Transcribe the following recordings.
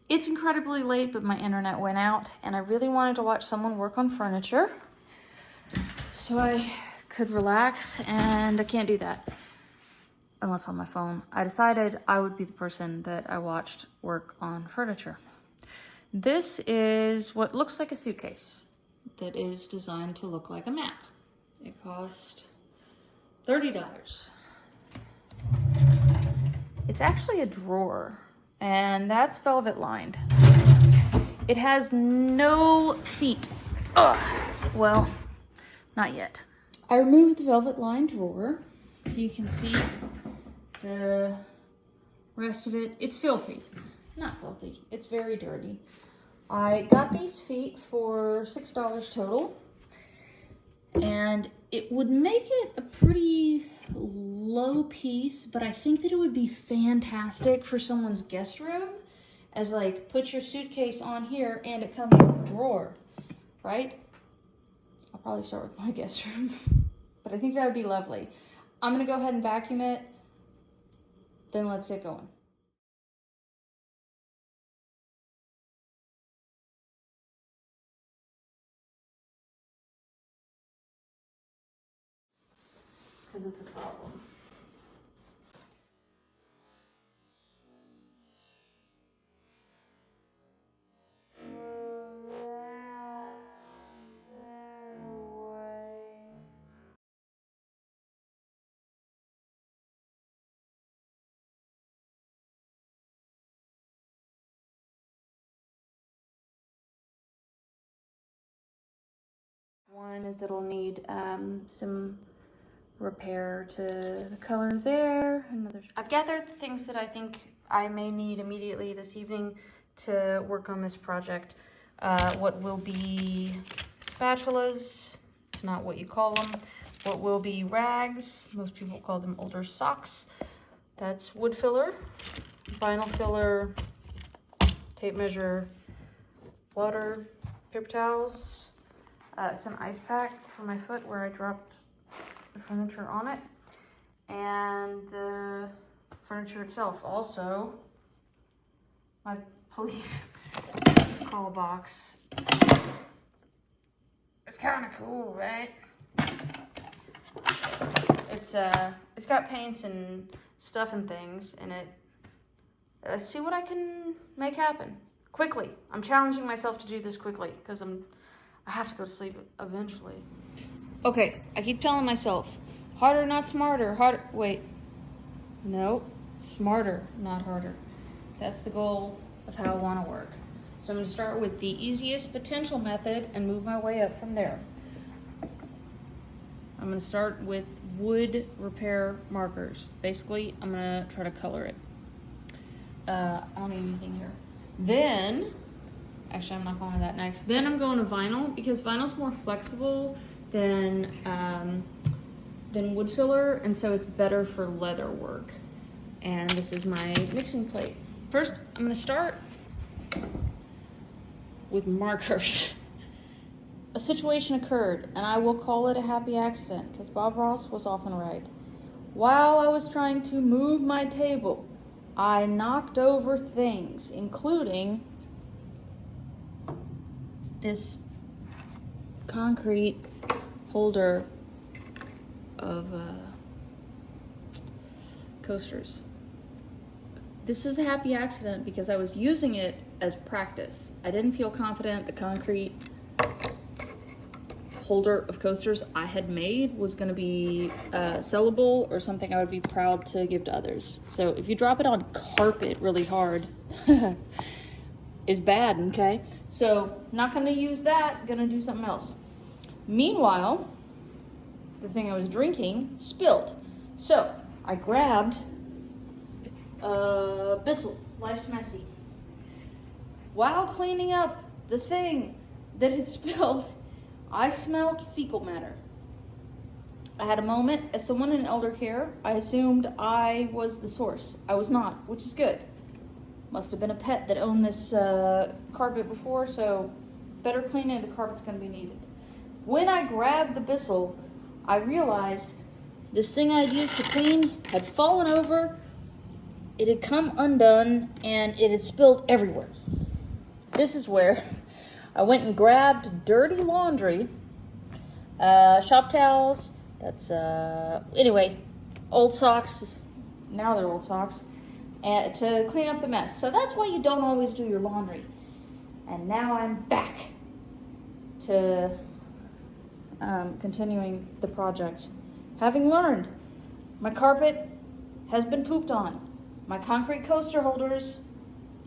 It's incredibly late, but my internet went out, and I really wanted to watch someone work on furniture so I could relax, and I can't do that unless on my phone. I decided I would be the person that I watched work on furniture. This is what looks like a suitcase that is designed to look like a map. It cost $30. It's actually a drawer, and that's velvet lined. It has no feet. Ugh. Well, not yet. I removed the velvet lined drawer so you can see the rest of it. It's filthy. Not filthy, it's very dirty. I got these feet for $6 total, and it would make it a pretty low piece, but I think that it would be fantastic for someone's guest room, as like, put your suitcase on here and it comes with a drawer, right? I'll probably start with my guest room, but I think that would be lovely. I'm gonna go ahead and vacuum it, then let's get going. Because it's a problem. One is it'll need some repair to the color there. I've gathered the things that I think I may need immediately this evening to work on this project. What will be spatulas, it's not what you call them. What will be rags, most people call them older socks. That's wood filler, vinyl filler, tape measure, water, paper towels, some ice pack for my foot where I dropped the furniture on it, and the furniture itself. Also, my police call box. It's kind of cool, right? It's got paints and stuff and things in it. Let's see what I can make happen quickly. I'm challenging myself to do this quickly because I have to go to sleep eventually. Okay, I keep telling myself, harder, not smarter. Harder, wait. No, smarter, not harder. That's the goal of how I want to work. So I'm going to start with the easiest potential method and move my way up from there. I'm going to start with wood repair markers. Basically, I'm going to try to color it. I don't need anything here. Then, actually I'm not going to that next. Then I'm going to vinyl, because vinyl's more flexible than wood filler, and so it's better for leather work. And this is my mixing plate. First, I'm going to start with markers. A situation occurred, and I will call it a happy accident, because Bob Ross was often right. While I was trying to move my table, I knocked over things, including this concrete holder of coasters. This is a happy accident because I was using it as practice. I didn't feel confident the concrete holder of coasters I had made was going to be sellable or something I would be proud to give to others. So if you drop it on carpet really hard, is bad, okay? So not going to use that, going to do something else. Meanwhile, the thing I was drinking spilled. So I grabbed Bissell, Life's Messy. While cleaning up the thing that had spilled, I smelled fecal matter. I had a moment. As someone in elder care, I assumed I was the source. I was not, which is good. Must have been a pet that owned this carpet before, so better cleaning of the carpet's gonna be needed. When I grabbed the Bissell, I realized this thing I'd used to clean had fallen over, it had come undone, and it had spilled everywhere. this is where I went and grabbed dirty laundry, shop towels, that's, anyway, old socks, now they're old socks, and to clean up the mess. So that's why you don't always do your laundry. And now I'm back to continuing the project. Having learned, my carpet has been pooped on. My concrete coaster holders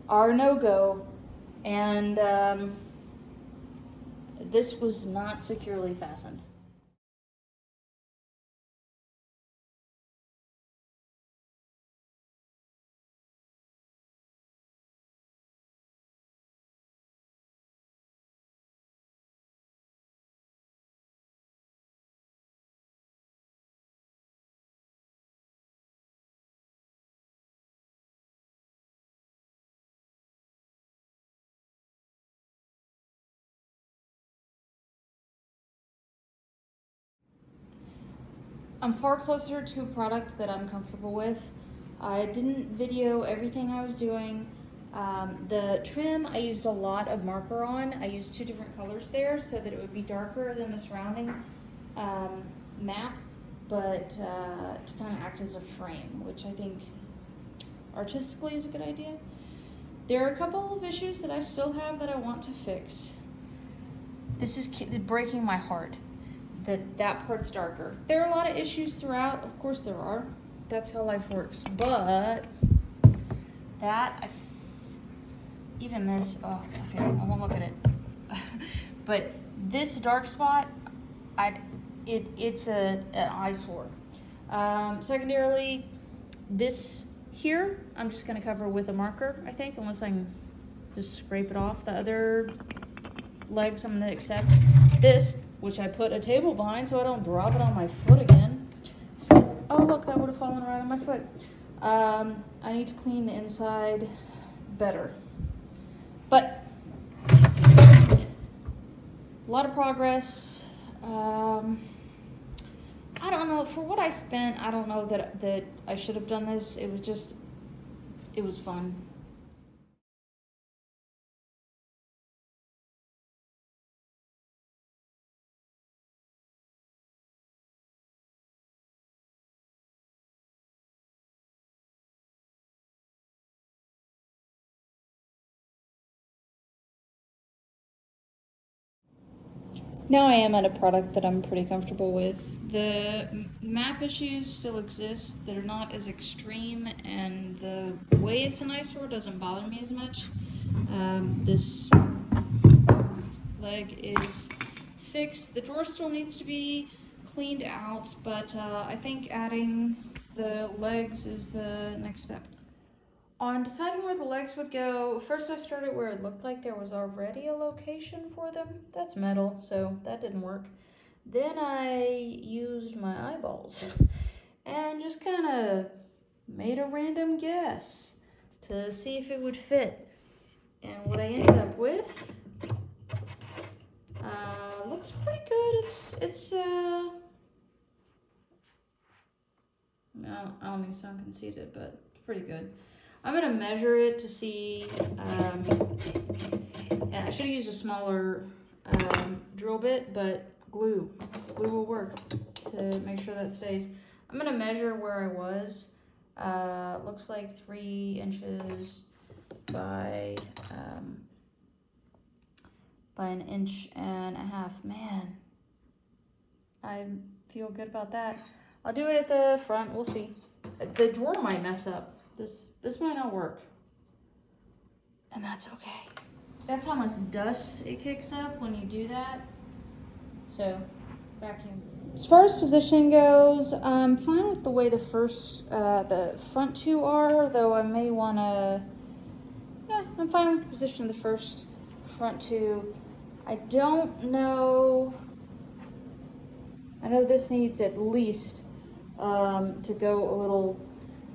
are a no-go. And this was not securely fastened. I'm far closer to a product that I'm comfortable with. I didn't video everything I was doing. The trim, I used a lot of marker on. I used 2 different colors there so that it would be darker than the surrounding map, but to kind of act as a frame, which I think artistically is a good idea. There are a couple of issues that I still have that I want to fix. This is breaking my heart. That part's darker. There are a lot of issues throughout, of course there are. That's how life works. But that, even this, oh, okay, I won't look at it. But this dark spot, it's an eyesore. Secondarily, this here, I'm just gonna cover with a marker, I think, unless I can just scrape it off. The other legs I'm gonna accept. This, which I put a table behind so I don't drop it on my foot again. Oh look, that would have fallen right on my foot. I need to clean the inside better. But, a lot of progress. I don't know, for what I spent, I don't know that I should have done this. It was fun. Now I am at a product that I'm pretty comfortable with. The map issues still exist. They're not as extreme, and the way it's an eyesore doesn't bother me as much. This leg is fixed. The drawer still needs to be cleaned out, but I think adding the legs is the next step. On deciding where the legs would go, first I started where it looked like there was already a location for them. That's metal, so that didn't work. Then I used my eyeballs and just kind of made a random guess to see if it would fit. And what I ended up with looks pretty good. No, I don't mean to sound conceited, but it's pretty good. I'm gonna measure it to see, and I should have used a smaller drill bit, but glue will work to make sure that stays. I'm gonna measure where I was. Looks like 3 inches by 1.5 inches. Man, I feel good about that. I'll do it at the front, we'll see. The drawer might mess up. This might not work, and that's okay. That's how much dust it kicks up when you do that. So, vacuum. As far as positioning goes, I'm fine with the way the front 2 are, though I may wanna, I'm fine with the position of the first front 2. I don't know, I know this needs at least to go a little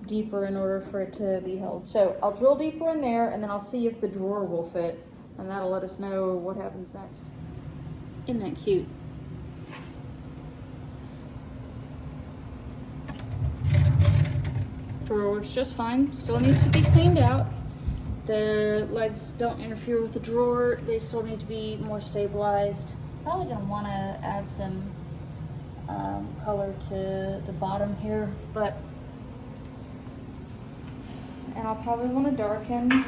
deeper in order for it to be held. So I'll drill deeper in there, and then I'll see if the drawer will fit, and that'll let us know what happens next. Isn't that cute? Drawer works just fine. Still needs to be cleaned out. The legs don't interfere with the drawer. They still need to be more stabilized. Probably gonna wanna add some color to the bottom here, and I'll probably wanna darken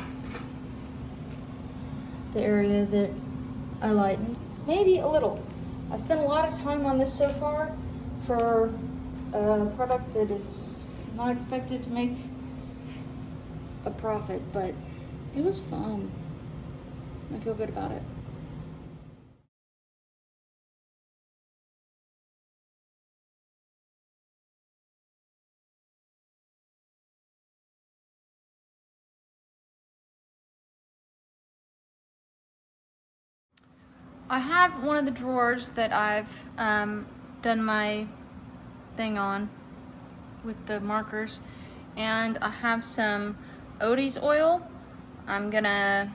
the area that I lightened. Maybe a little. I spent a lot of time on this so far for a product that is not expected to make a profit, but it was fun. I feel good about it. I have one of the drawers that I've done my thing on with the markers, and I have some Odies oil. I'm gonna,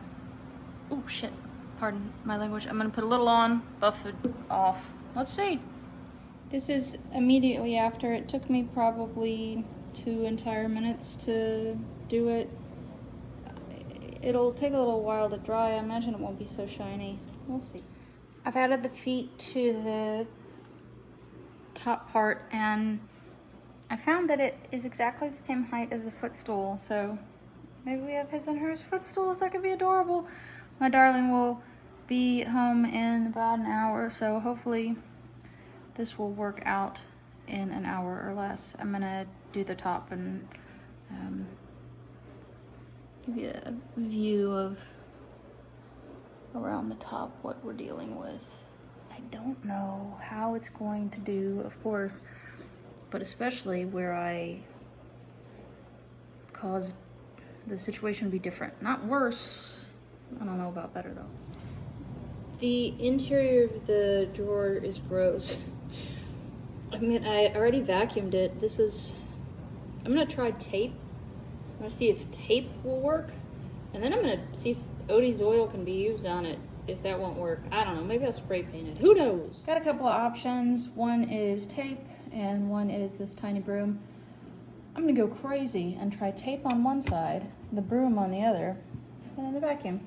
oh shit, pardon my language. I'm gonna put a little on, buff it off. Let's see. This is immediately after. It took me probably 2 entire minutes to do it. It'll take a little while to dry. I imagine it won't be so shiny. We'll see. I've added the feet to the top part, and I found that it is exactly the same height as the footstool, so maybe we have his and hers footstools. That could be adorable. My darling will be home in about an hour, so hopefully this will work out in an hour or less. I'm gonna do the top and give you a view of around the top what we're dealing with. I don't know how it's going to do, of course, but especially where I caused the situation to be different. Not worse. I don't know about better though. The interior of the drawer is gross. I mean, I already vacuumed it. I'm gonna try tape. I'm gonna see if tape will work, and then I'm gonna see if Odies oil can be used on it. If that won't work, I don't know, maybe I'll spray paint it. Who knows? Got a couple of options. One is tape and one is this tiny broom. I'm gonna go crazy and try tape on one side, the broom on the other, and then the vacuum.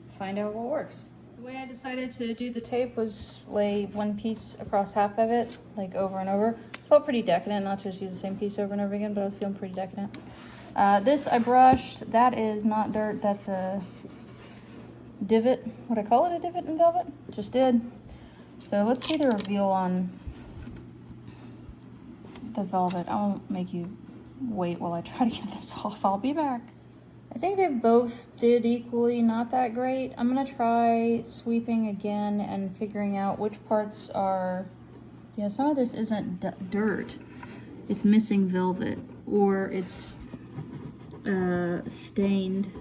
Find out what works. The way I decided to do the tape was lay one piece across half of it, like over and over. Felt pretty decadent, not to just use the same piece over and over again, but I was feeling pretty decadent. This I brushed. That is not dirt, that's a divot. Would I call it a divot in velvet? Just did. So let's see the reveal on the velvet. I won't make you wait while I try to get this off. I'll be back. I think they both did equally not that great. I'm gonna try sweeping again and figuring out which parts are, yeah, some of this isn't dirt. It's missing velvet, or it's stained.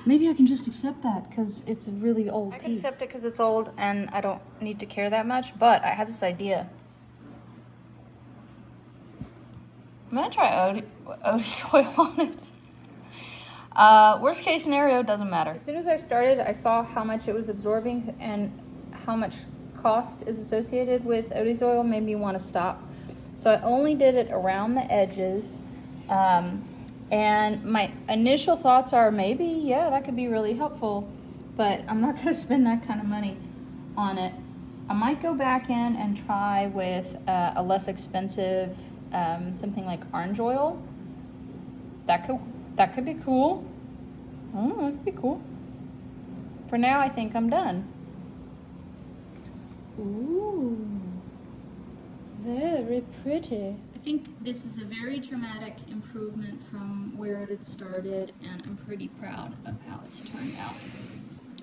Maybe I can just accept that because it's a really old piece. I can accept it because it's old and I don't need to care that much, but I had this idea. I'm gonna try Odies oil on it. Worst case scenario, doesn't matter. As soon as I started, I saw how much it was absorbing and how much cost is associated with Odies oil made me want to stop. So I only did it around the edges. And my initial thoughts are maybe, yeah, that could be really helpful, but I'm not gonna spend that kind of money on it. I might go back in and try with a less expensive, something like orange oil. That could be cool. Oh, that could be cool. For now, I think I'm done. Ooh, very pretty. I think this is a very dramatic improvement from where it had started, and I'm pretty proud of how it's turned out.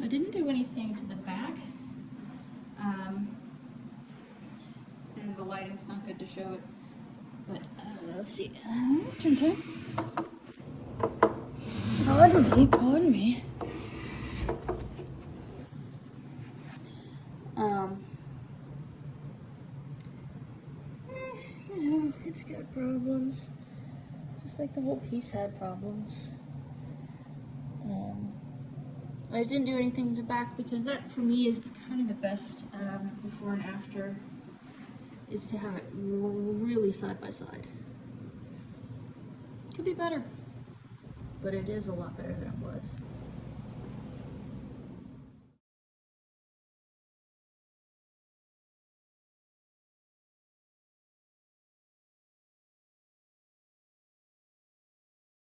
I didn't do anything to the back, and the lighting's not good to show it, but let's see. Pardon me. It's got problems, just like the whole piece had problems. I didn't do anything to the back because that for me is kind of the best before and after, is to have it really side by side. Could be better, but it is a lot better than it was.